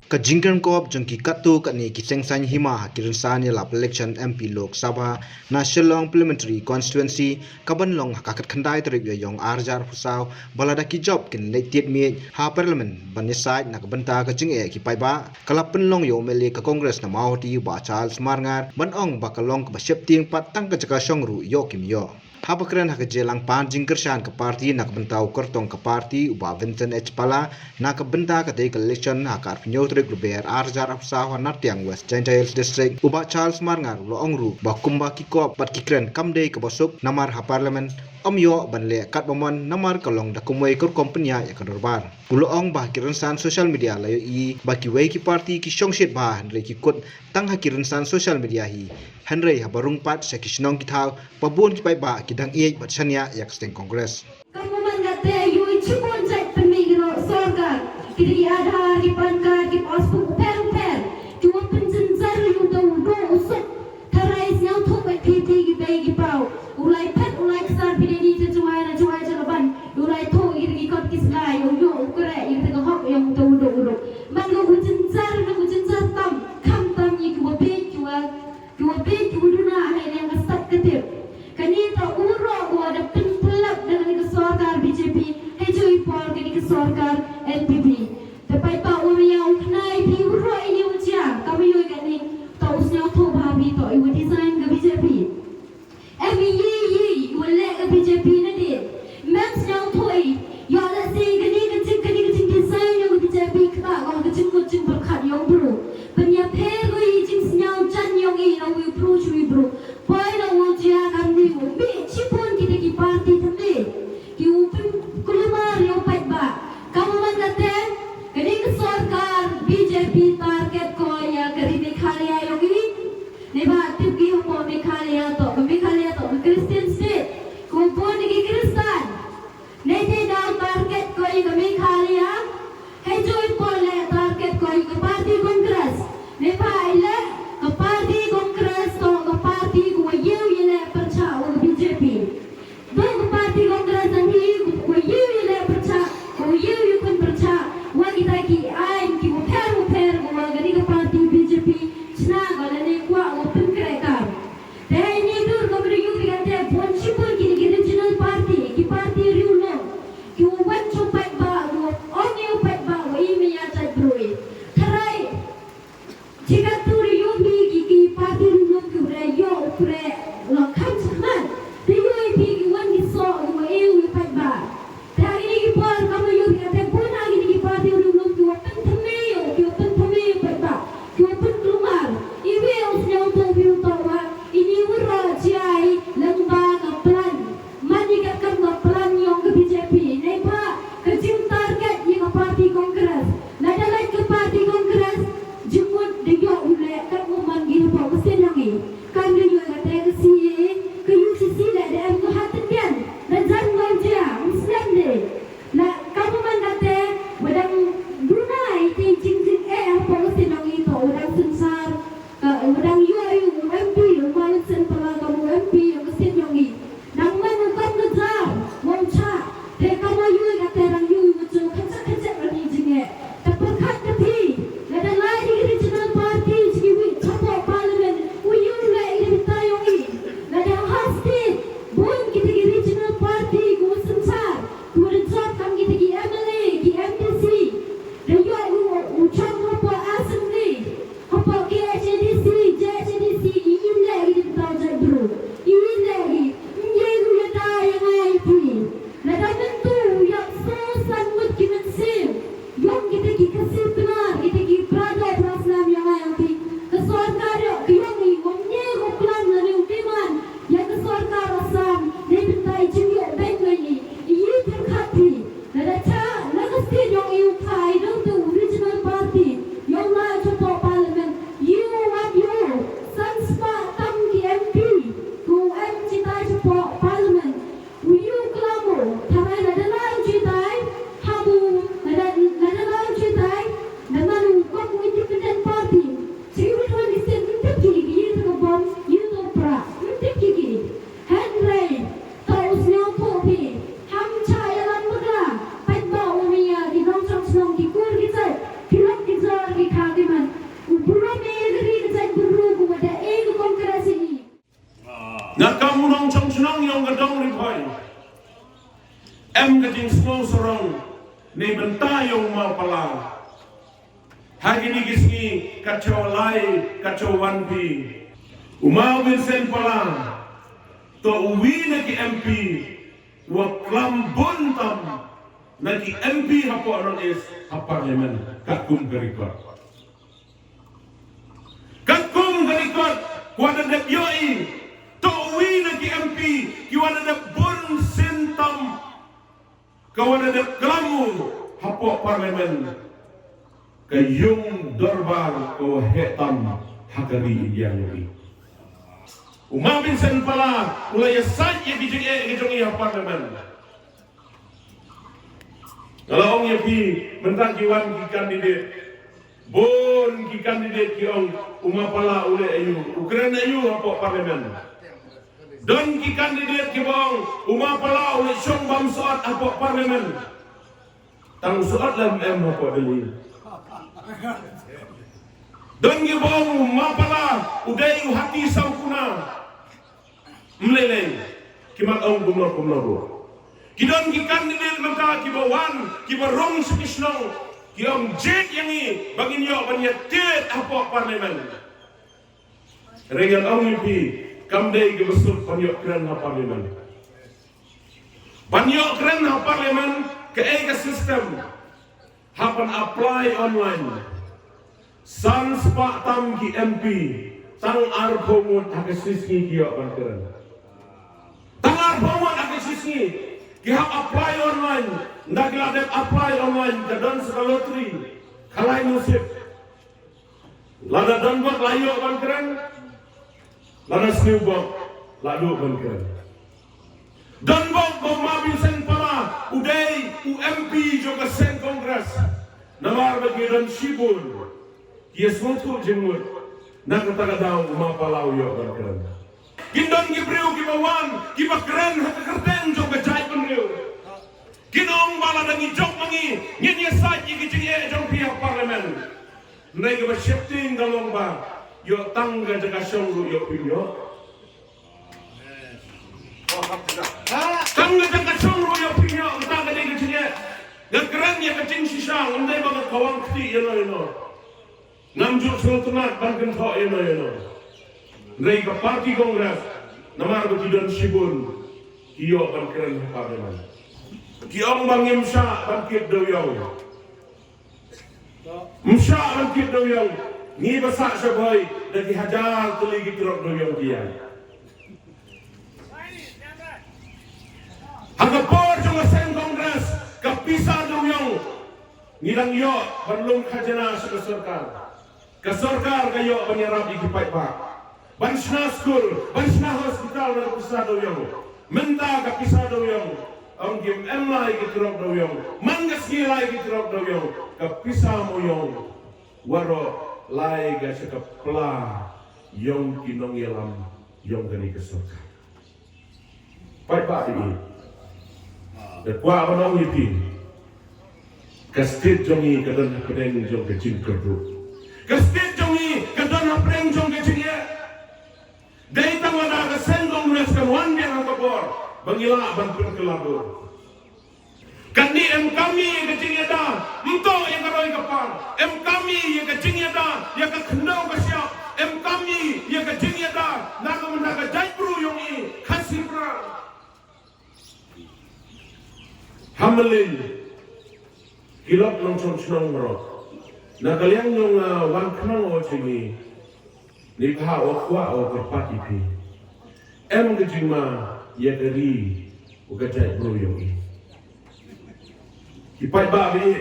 ka jingkan kop jengki katu katni ki sengsan hima kirin sani lap election MP Lok Sabha na Shillong Parliamentary Constituency kaban long hakakat khandai tarik yong arjar husau balada ki job kin leitiet mi ha parliament banisai nak banta ka jing ki paiba kalapin long yo mele ka congress na mahoti ba Charles Marngar ban ong bakalong ba shepting pat tang ka jaka shongru yo kim yo Habakran hak jelang pan jingkershan ke parti nak bentau kertong ke parti uba Vincent H. Pala nak benta ke take election hakar penyotrik luber arjar apsah wanat yang West Giant District uba Charles Marngar lo ongru bakumba kikop bat kikren kamde ke bosuk namar ha parliament omyo banle kat bomon namar kalong da kumwei kur kompenya ya kadorbar ulo ong bah kiran san social media layo i baki wei ki parti ki shongshit bah andre ki kut tang ha kiran san social media hi Henry ha barung pat sa kisnong kithaw pabun ki pai ba kidang iek bat sanya yak steng congress kamu mangate yu chipon jai pemigro sorga kiri ada di panka di paspu per cuma penjenjar yu do usuk tarai nyau thok bai piti gi bai gi pau ulai pet ulai sar bideni te juai jalaban ulai thok gi kot kislai yo ukre yu te hok yang do mango penjenjar tam kam tam yi ku be ku duna hai yang stop ketip kani ta uro ada pelak dengan ke sorkar BJP hejui por ke sorkar NPP tapi ta yang knai pi uro ini usia kami yo gani ta usnya tho bhabi to i design ke BJP ye wala ke BJP na de max yang thoi yo la si gani ke design yo BJP ka ko ke cing berkhat yo bro penya phe go yi cing snyau chan yo ngi na wi pro chui bro pai na wo dia kan ni wo bi chipon kita ki parti thamle ki upin kulumar yo pai ba kamu mangate kani ke sarkar BJP target ko ya kari dikhaliya yo gi ne ba tip ki ho dikhaliya to Christian state ko bon ki Kristan ne te na target kajing semua sorong ni bentayong mau pala. Hagi ni gisni kacau lai kacau wanpi. Umau Vincent pala to uwi na ki MP wa klam buntam na ki MP hapo aron is ha parlimen kakum garikot. Kakum garikot kuada dep yoi to uwi na ki MP kuada dep bun sintam kuada dep klamu hapo parlimen kayung dorbar ko hetam hakari yang yoi. Umar Vincent pala mulai saj ye gijong ia parlimen. Kalau orang yang pi mentang kiwan ki kandidat, bon ki kandidat ki orang Umar pala oleh ayu, Ukraina ayu apa parlimen. Dan ki kandidat ki bang Umar pala oleh Syong Bam Soat apa parlimen. Tang Soat lam apa beli. Dan ki bang Umar pala udai hati saukuna. Meleleng, kimat ang gumlor. Kidon ki kandidat maka kibawan, kibarong sekisnong, kiam jet yang ini bagi nyo banyak tet apa parlimen. Regan ang ipi, kamdei kibasuk banyok keren ha parlimen. Banyok keren ha parlimen ke ega sistem, hapan apply online. Sans pak tam ki MP, tang arbomut hakasiski kiyo ban keren. Tangar bawa nak sisi, kita apply online, nak kita apply online, dan segala loteri, kalai musib, lada dan buat layu ban keren, lada snowboard, lalu ban keren. Dan buat Umar Vincent pala, udai UMP juga sen kongres, namar bagi dan sibun, dia semua jemur, nak kata daun Umar pala uyo ban keren. Gindon gibriu gibawan gibakren hakerten jong gajai penriu. Ginong bala dangi jong mangi nyenye saji gijie jong pihak parlemen. Nai giba shifting dalong ba yo tangga jaga syongru yo pinyo. Tangga jaga syongru yo pinyo tangga dei gijie. Gakren ya kacing sisang ndai baga kawang kti yeno. Namjuk sultanat bangken tho yeno. Nai ka parti kongres namar betidan sibun iyo ban keren parlemen. Kiong bangim sya bangkit doyong. Msya bangkit doyong. Ni basak sabai dari hajar teligi trok doyong dia. Hagapor jong sen kongres kapisa doyong. Ngilang yo banlung khajana sa sarkar. Ka sarkar kayo banyarap ikipai pak. Bansna school, bansna hospital na pisah doyong. Menta ka pisah doyong. Ang gim emlay kitrok doyong. Mangas gilay kitrok doyong. Ka pisah mo yong. Waro lay ga sa kapla yong kinong yalam yong gani kasoka. Pai pa ini. Dekwa banong iti. Kastit jongi kadan preng jong kecil kerdu. Kastit jongi kadan preng jong kecil. Dari tanggal ada sendong mereskan wandi yang kabur, bangila bantuan kelabur. Kandi kami yang kecingnya dah, entah yang keroi kapal. Kami yang kecingnya dah, yang kenal kasiap. Kami yang kecingnya dah, nak mendaga jairu yang ini kasih perang. Hamelin, kilap nongson senang merok. Nak kalian yang wan kenal sini. Ni kha wakwa o kapati pi gejima ya dari o gajai bro yogi kipai ba bi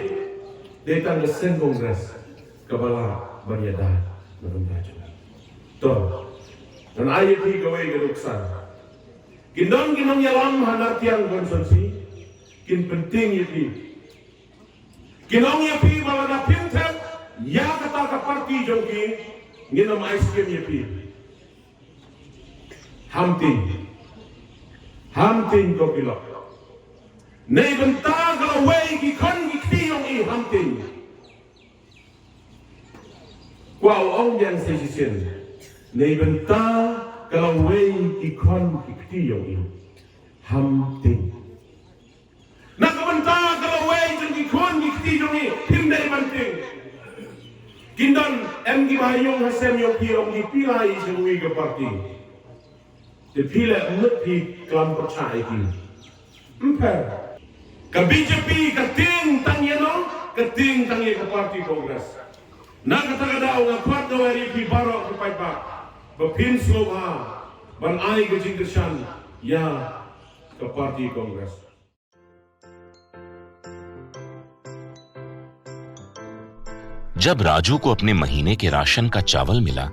detang le sen kongres kabala banyada nambajo to dan ayat hi gawe geluksan ginong yalam hanar tiang konsumsi kin penting yati ginong yapi balada pintet ya kata ka parti jogi nginam ice cream yapi hamting ko kilok nei benta kalau wei ki kon ki tiong i hamting wow ong yang sesisen nei benta kalau wei ki kon ki tiong i hamting ni hindai penting. Kindan MG Bahayong Hasem Yoki Ongi Pilai Sewi ke parti. Te pilih menepi kelam percaya ini. Empat. Ke BJP keting tangyano, keting tangye ke parti Kongres. Nak kata-kata orang kuat dari pi barok ke paipak. Bepin sloha, ban ai ke jingkesan ya ke parti Kongres. जब राजू को अपने महीने के राशन का चावल मिला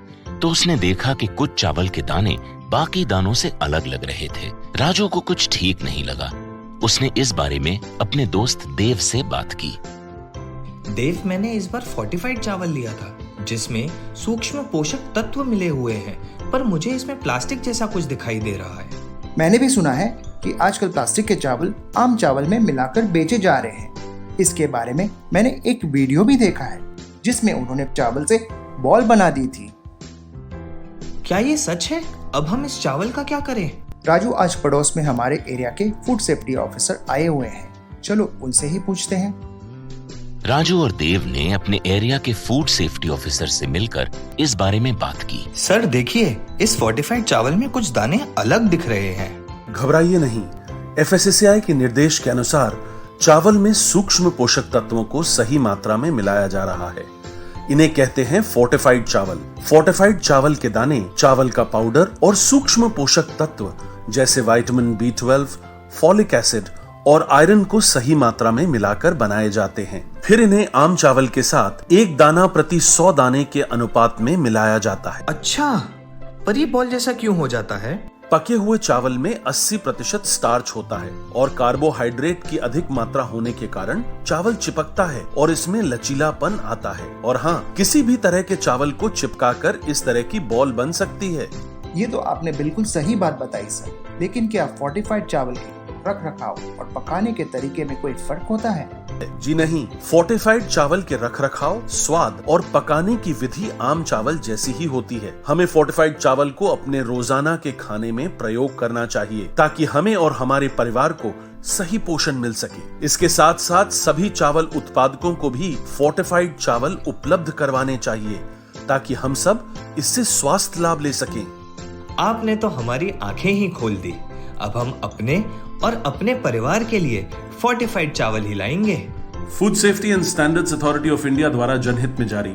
तो उसने देखा कि कुछ चावल के दाने बाकी दानों से अलग लग रहे थे। राजू को कुछ ठीक नहीं लगा। उसने इस बारे में अपने दोस्त देव से बात की। देव, मैंने इस बार फोर्टिफाइड चावल लिया था जिसमें सूक्ष्म पोषक तत्व मिले हुए हैं, पर मुझे इसमें प्लास्टिक जैसा कुछ दिखाई दे रहा है। मैंने भी सुना है कि आजकल प्लास्टिक के चावल आम चावल में मिलाकर बेचे जा रहे हैं। इसके बारे में मैंने एक वीडियो भी देखा है जिसमें उन्होंने चावल से बॉल बना दी थी। क्या ये सच है? अब हम इस चावल का क्या करें? राजू, आज पड़ोस में हमारे एरिया के फूड सेफ्टी ऑफिसर आए हुए हैं, चलो उनसे ही पूछते हैं। राजू और देव ने अपने एरिया के फूड सेफ्टी ऑफिसर से मिलकर इस बारे में बात की। सर देखिए, इस फोर्टिफाइड चावल में कुछ दाने अलग दिख रहे हैं। घबराइए नहीं, FSSAI के निर्देश के अनुसार चावल में सूक्ष्म पोषक तत्वों को सही मात्रा में मिलाया जा रहा है। इन्हें कहते हैं फोर्टिफाइड चावल। फोर्टिफाइड चावल के दाने चावल का पाउडर और सूक्ष्म पोषक तत्व जैसे विटामिन B12, फॉलिक एसिड और आयरन को सही मात्रा में मिलाकर बनाए जाते हैं। फिर इन्हें आम चावल के साथ 1 दाना प्रति 100 दाने के अनुपात में मिलाया जाता है। अच्छा, पर ये बॉल जैसा क्यों हो जाता है? पके हुए चावल में 80% स्टार्च होता है और कार्बोहाइड्रेट की अधिक मात्रा होने के कारण चावल चिपकता है और इसमें लचीलापन आता है। और हाँ, किसी भी तरह के चावल को चिपकाकर इस तरह की बॉल बन सकती है। ये तो आपने बिल्कुल सही बात बताई सर, लेकिन क्या फोर्टिफाइड चावल के रख रखाव और पकाने के तरीके में कोई फर्क होता है? जी नहीं, फोर्टिफाइड चावल के रख रखाव, स्वाद और पकाने की विधि आम चावल जैसी ही होती है। हमें फोर्टिफाइड चावल को अपने रोजाना के खाने में प्रयोग करना चाहिए ताकि हमें और हमारे परिवार को सही पोषण मिल सके। इसके साथ साथ सभी चावल उत्पादकों को भी फोर्टिफाइड चावल उपलब्ध करवाने चाहिए ताकि हम सब इससे स्वास्थ्य लाभ ले सकें। आपने तो हमारी आंखें ही खोल दी। अब हम अपने और अपने परिवार के लिए फोर्टिफाइड चावल ही लाएंगे। Food safety and standards authority of India द्वारा जनहित में जारी।